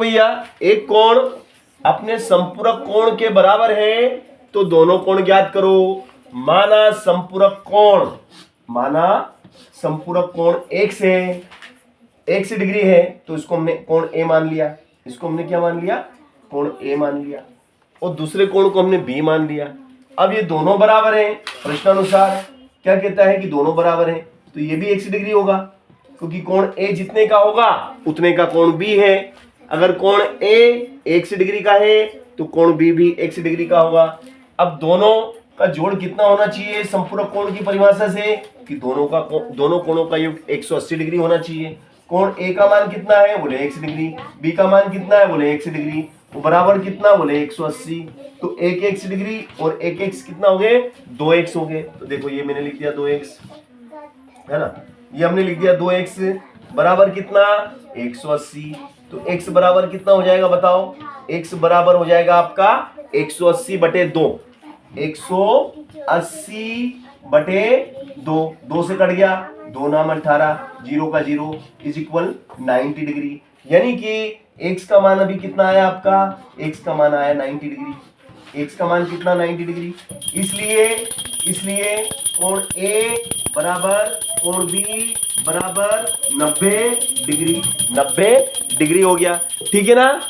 भैया एक कोण अपने संपूरक कोण के बराबर है तो दोनों कोण ज्ञात करो। माना संपूरक कोण x है, x डिग्री है तो इसको हमने कोण a मान लिया, इसको हमने क्या मान लिया, कोण a मान लिया, और दूसरे कोण को हमने b मान लिया। अब ये दोनों बराबर हैं, प्रश्नानुसार क्या कहता है कि दोनों बराबर हैं, तो ये भी x डिग्री होगा क्योंकि कोण a जितने का होगा उतने का कोण b है। अगर कोण a x डिग्री का है तो कोण b भी x डिग्री का होगा। अब दोनों का जोड़ कितना होना चाहिए संपूरक कोण की परिभाषा से कि दोनों कोणों का योग 180 डिग्री होना चाहिए। कोण a का मान कितना है, बोले x डिग्री, b का मान कितना है, बोले x डिग्री, तो बराबर कितना, बोले 180। तो एक x डिग्री और एक x कितना हो गए, 2x हो गए। तो देखो ये मैंने लिख दिया 2x, है ना, ये हमने लिख दिया 2x बराबर कितना, 180। तो x बराबर कितना हो जाएगा बताओ, x बराबर हो जाएगा आपका 180 बटे 2, 180 बटे 2, 2 से कट गया, 2 नाम 18, 0 का 0 इज इक्वल 90 डिग्री। यानी कि x का मान अभी कितना आया आपका, x का मान आया 90 डिग्री, x का मान कितना 90 डिग्री। इसलिए कोण A बराबर कोण B बराबर 90 डिग्री, 90 डिग्री हो गया, ठीक है ना।